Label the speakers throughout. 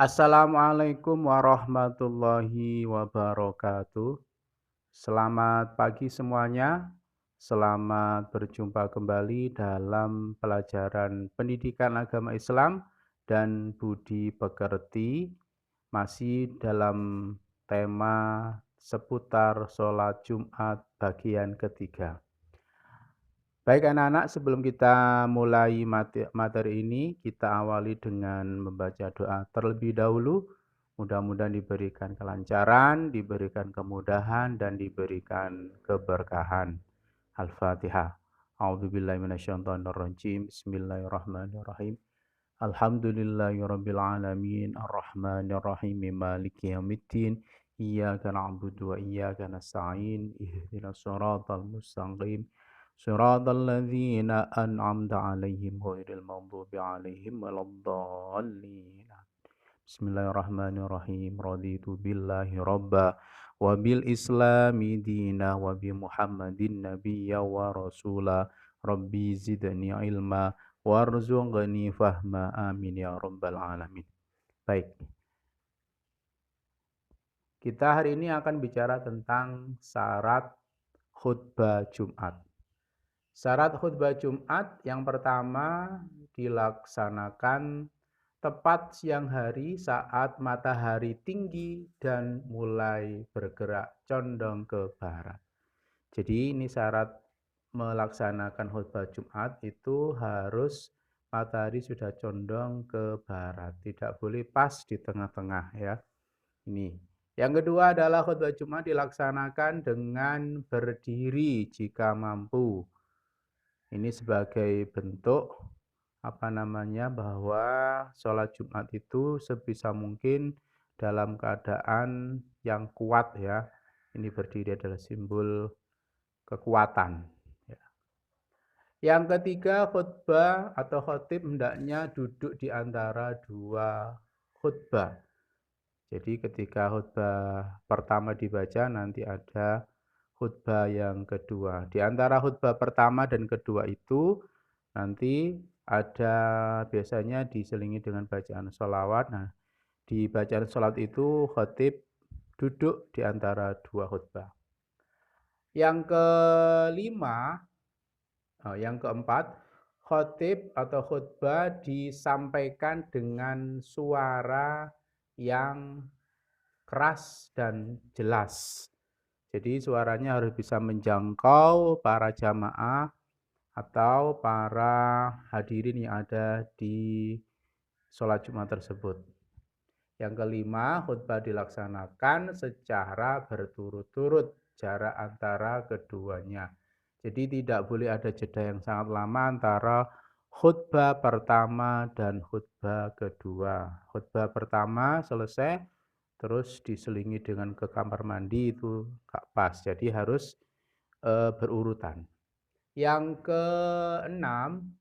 Speaker 1: Assalamualaikum warahmatullahi wabarakatuh. Selamat pagi semuanya. Selamat berjumpa kembali dalam pelajaran pendidikan agama Islam dan budi pekerti, masih dalam tema seputar sholat Jumat bagian ketiga. Baik anak-anak, sebelum kita mulai materi ini, kita awali dengan membaca doa terlebih dahulu. Mudah-mudahan diberikan kelancaran, diberikan kemudahan, dan diberikan keberkahan. Al-Fatihah. A'udzubillahi minasyaitonirrajim. Bismillahirrahmanirrahim. Alhamdulillahirabbil alamin, arrahmanirrahim, maliki yaumiddin. Iyyaka na'budu wa iyyaka nasta'in. Ihdinas shiratal mustaqim. Shiratal ladzina an'amta 'alaihim ghairil maghdubi 'alaihim waladdallin. Bismillahirrahmanirrahim. Raditu billahi rabba wa bil islami dina wa bi Muhammadin nabiyya wa rasula. Rabbi zidni ilma warzuqni fahma. Amin ya rabbal alamin. Baik. Kita hari ini akan bicara tentang syarat khutbah Jumat. Syarat khutbah Jumat yang pertama dilaksanakan tepat siang hari saat matahari tinggi dan mulai bergerak condong ke barat. Jadi ini syarat melaksanakan khutbah Jumat itu harus matahari sudah condong ke barat, tidak boleh pas di tengah-tengah ya. Ini. Yang kedua adalah khutbah Jumat dilaksanakan dengan berdiri jika mampu. Ini sebagai bentuk bahwa sholat Jumat itu sebisa mungkin dalam keadaan yang kuat ya. Ini berdiri adalah simbol kekuatan. Ya. Yang ketiga, khutbah atau khotib hendaknya duduk di antara dua khutbah. Jadi ketika khutbah pertama dibaca nanti ada khutbah yang kedua. Di antara khutbah pertama dan kedua itu nanti ada biasanya diselingi dengan bacaan sholawat. Nah, di bacaan sholat itu khotib duduk di antara dua khutbah. Yang keempat, khotib atau khutbah disampaikan dengan suara yang keras dan jelas. Jadi suaranya harus bisa menjangkau para jamaah atau para hadirin yang ada di sholat Jumat tersebut. Yang kelima, khutbah dilaksanakan secara berturut-turut jarak antara keduanya. Jadi tidak boleh ada jeda yang sangat lama antara khutbah pertama dan khutbah kedua. Khutbah pertama selesai, terus diselingi dengan ke kamar mandi itu gak pas. Jadi harus berurutan. Yang keenam,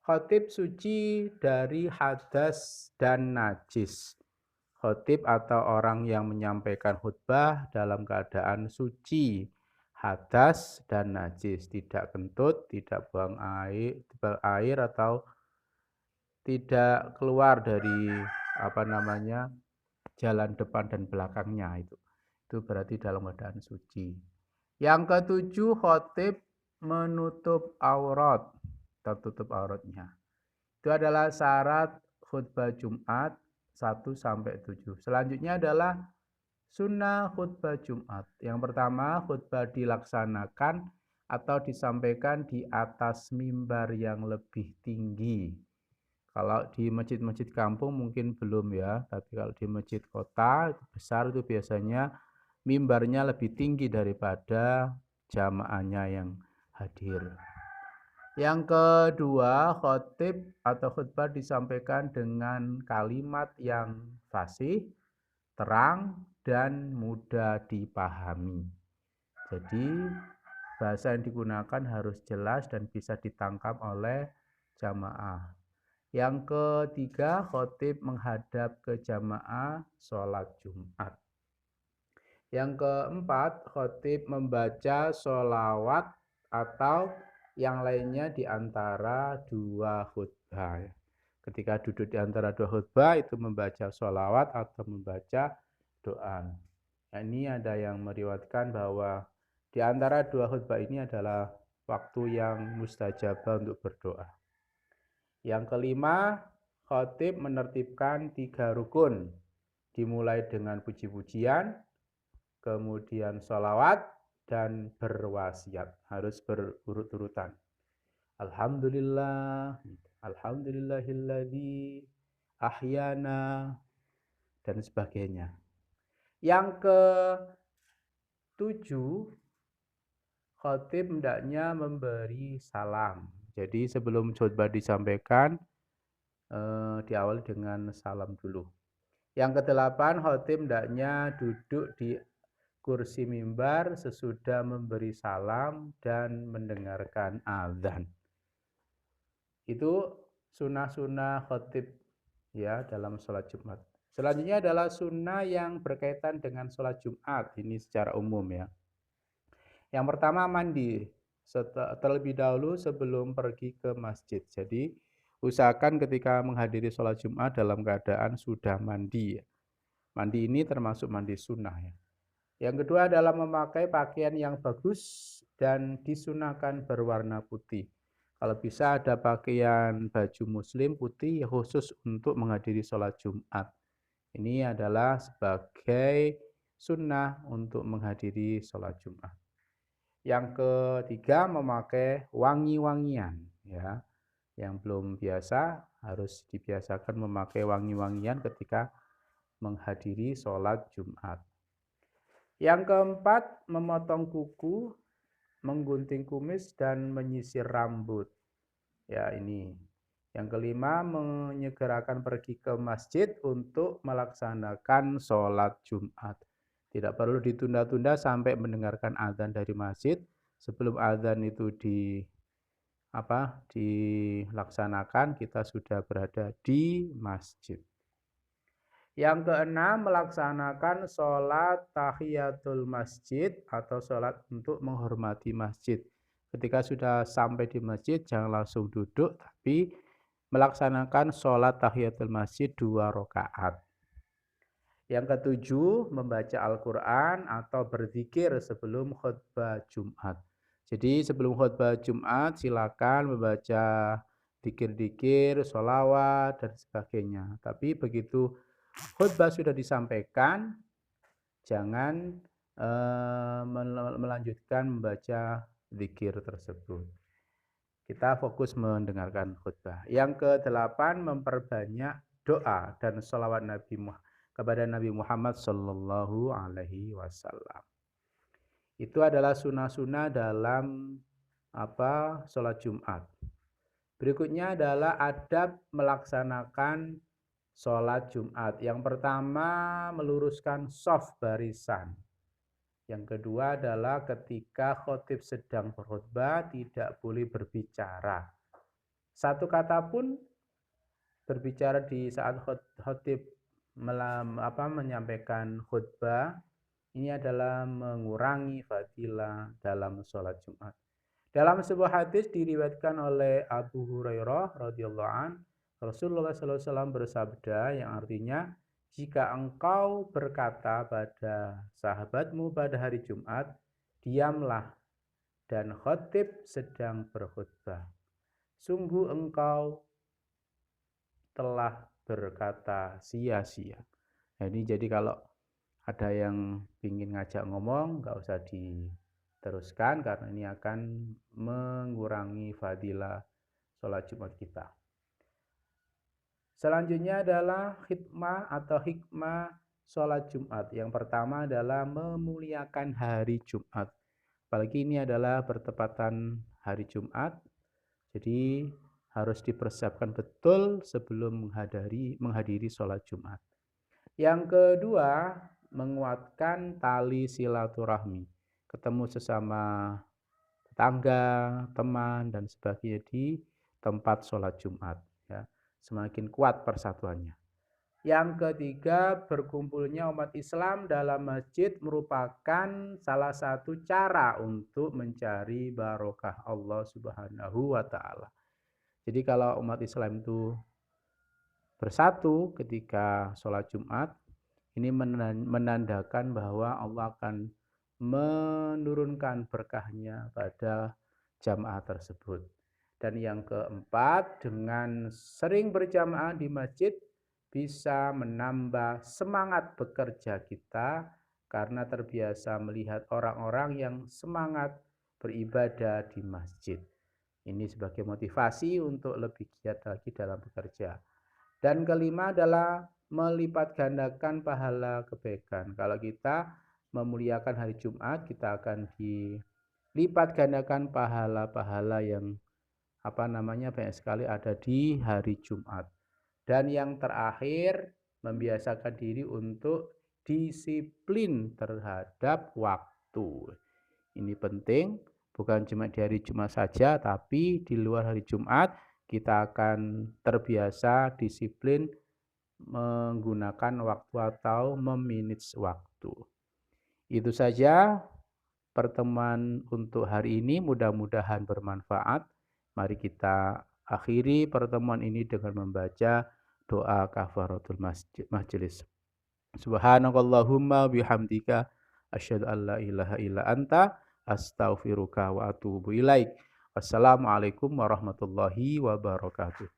Speaker 1: khotib suci dari hadas dan najis. Khotib atau orang yang menyampaikan khutbah dalam keadaan suci, hadas dan najis, tidak kentut, tidak buang air atau tidak keluar dari jalan depan dan belakangnya itu. Itu berarti dalam keadaan suci. Yang ketujuh, khotib menutup aurat, tertutup auratnya. Itu adalah syarat khutbah Jumat 1-7. Selanjutnya adalah sunnah khutbah Jumat. Yang pertama, khutbah dilaksanakan atau disampaikan di atas mimbar yang lebih tinggi. Kalau di masjid-masjid kampung mungkin belum ya, tapi kalau di masjid kota besar itu biasanya mimbarnya lebih tinggi daripada jamaahnya yang hadir. Yang kedua, khotib atau khutbah disampaikan dengan kalimat yang fasih, terang, dan mudah dipahami. Jadi bahasa yang digunakan harus jelas dan bisa ditangkap oleh jamaah. Yang ketiga, khotib menghadap ke jamaah sholat Jumat. Yang keempat, khotib membaca sholawat atau yang lainnya di antara dua khutbah. ketika duduk di antara dua khutbah itu membaca sholawat atau membaca doa. Nah, ini ada yang meriwayatkan bahwa di antara dua khutbah ini adalah waktu yang mustajabah untuk berdoa. Yang kelima, khatib menertibkan 3 rukun, dimulai dengan puji-pujian, kemudian sholawat, dan berwasiat. Harus berurut-urutan. Alhamdulillah, alhamdulillahilladzi ahyana, dan sebagainya. Yang ke-7, khatib hendaknya memberi salam. Jadi sebelum khutbah disampaikan, diawali dengan salam dulu. Yang ke-8, khatib hendaknya duduk di kursi mimbar sesudah memberi salam dan mendengarkan azan. Itu sunnah-sunnah khatib ya dalam sholat Jumat. Selanjutnya adalah sunnah yang berkaitan dengan sholat Jumat. Ini secara umum ya. Yang pertama mandi terlebih dahulu sebelum pergi ke masjid. Jadi usahakan ketika menghadiri sholat Jumat dalam keadaan sudah mandi. Mandi ini termasuk mandi sunnah ya. Yang kedua adalah memakai pakaian yang bagus dan disunahkan berwarna putih. Kalau bisa ada pakaian baju muslim putih khusus untuk menghadiri sholat Jumat. Ini adalah sebagai sunnah untuk menghadiri sholat Jumat. Yang ketiga memakai wangi-wangian. Ya. Yang belum biasa harus dibiasakan memakai wangi-wangian ketika menghadiri sholat Jumat. Yang keempat memotong kuku, menggunting kumis dan menyisir rambut. Ya ini. Yang kelima menyegerakan pergi ke masjid untuk melaksanakan sholat Jumat. Tidak perlu ditunda-tunda sampai mendengarkan azan dari masjid. Sebelum azan itu dilaksanakan, kita sudah berada di masjid. Yang keenam melaksanakan sholat tahiyatul masjid atau sholat untuk menghormati masjid. Ketika sudah sampai di masjid jangan langsung duduk tapi melaksanakan sholat tahiyatul masjid 2 rakaat. Yang ketujuh membaca Al-Quran atau berzikir sebelum khutbah Jumat. Jadi sebelum khutbah Jumat silakan membaca zikir-zikir, sholawat dan sebagainya. Tapi begitu khutbah sudah disampaikan, jangan melanjutkan membaca zikir tersebut. Kita fokus mendengarkan khutbah. Yang ke-8 memperbanyak doa dan sholawat kepada Nabi Muhammad Sallallahu Alaihi Wasallam. Itu adalah sunnah-sunnah dalam sholat Jumat. Berikutnya adalah adab melaksanakan sholat Jumat. Yang pertama meluruskan shaf barisan. Yang kedua adalah ketika khatib sedang berkhutbah tidak boleh berbicara. Satu kata pun berbicara di saat khatib menyampaikan khutbah ini adalah mengurangi fadilah dalam sholat Jumat. Dalam sebuah hadis diriwayatkan oleh Abu Hurairah radhiyallahu anhu, Rasulullah SAW bersabda yang artinya, jika engkau berkata pada sahabatmu pada hari Jumat, diamlah dan khatib sedang berkhutbah. Sungguh engkau telah berkata sia-sia. Jadi kalau ada yang ingin ngajak ngomong, nggak usah diteruskan karena ini akan mengurangi fadilah sholat Jumat kita. Selanjutnya adalah hikmah atau hikmah sholat Jumat. Yang pertama adalah memuliakan hari Jumat. Apalagi ini adalah bertepatan hari Jumat. Jadi harus dipersiapkan betul sebelum menghadiri sholat Jumat. Yang kedua, menguatkan tali silaturahmi. Ketemu sesama tetangga, teman, dan sebagainya di tempat sholat Jumat. Ya. Semakin kuat persatuannya. Yang ketiga, berkumpulnya umat Islam dalam masjid merupakan salah satu cara untuk mencari barokah Allah Subhanahu wa Ta'ala. Jadi kalau umat Islam itu bersatu ketika sholat Jumat, ini menandakan bahwa Allah akan menurunkan berkahnya pada jamaah tersebut. Dan yang keempat, dengan sering berjamaah di masjid bisa menambah semangat bekerja kita karena terbiasa melihat orang-orang yang semangat beribadah di masjid. Ini sebagai motivasi untuk lebih giat lagi dalam bekerja. Dan kelima adalah melipat gandakan pahala kebaikan. Kalau kita memuliakan hari Jumat, kita akan dilipat gandakan pahala-pahala yang banyak sekali ada di hari Jumat. Dan yang terakhir, membiasakan diri untuk disiplin terhadap waktu. Ini penting, bukan cuma di hari Jumat saja, tapi di luar hari Jumat kita akan terbiasa disiplin menggunakan waktu atau memanage waktu. Itu saja pertemuan untuk hari ini, mudah-mudahan bermanfaat. Mari kita akhiri pertemuan ini dengan membaca doa kafaratul majelis. Subhanakallahumma bihamdika asyhadu an la ilaha illa anta astaghfiruka wa atubu ilaik. Wassalamualaikum warahmatullahi wabarakatuh.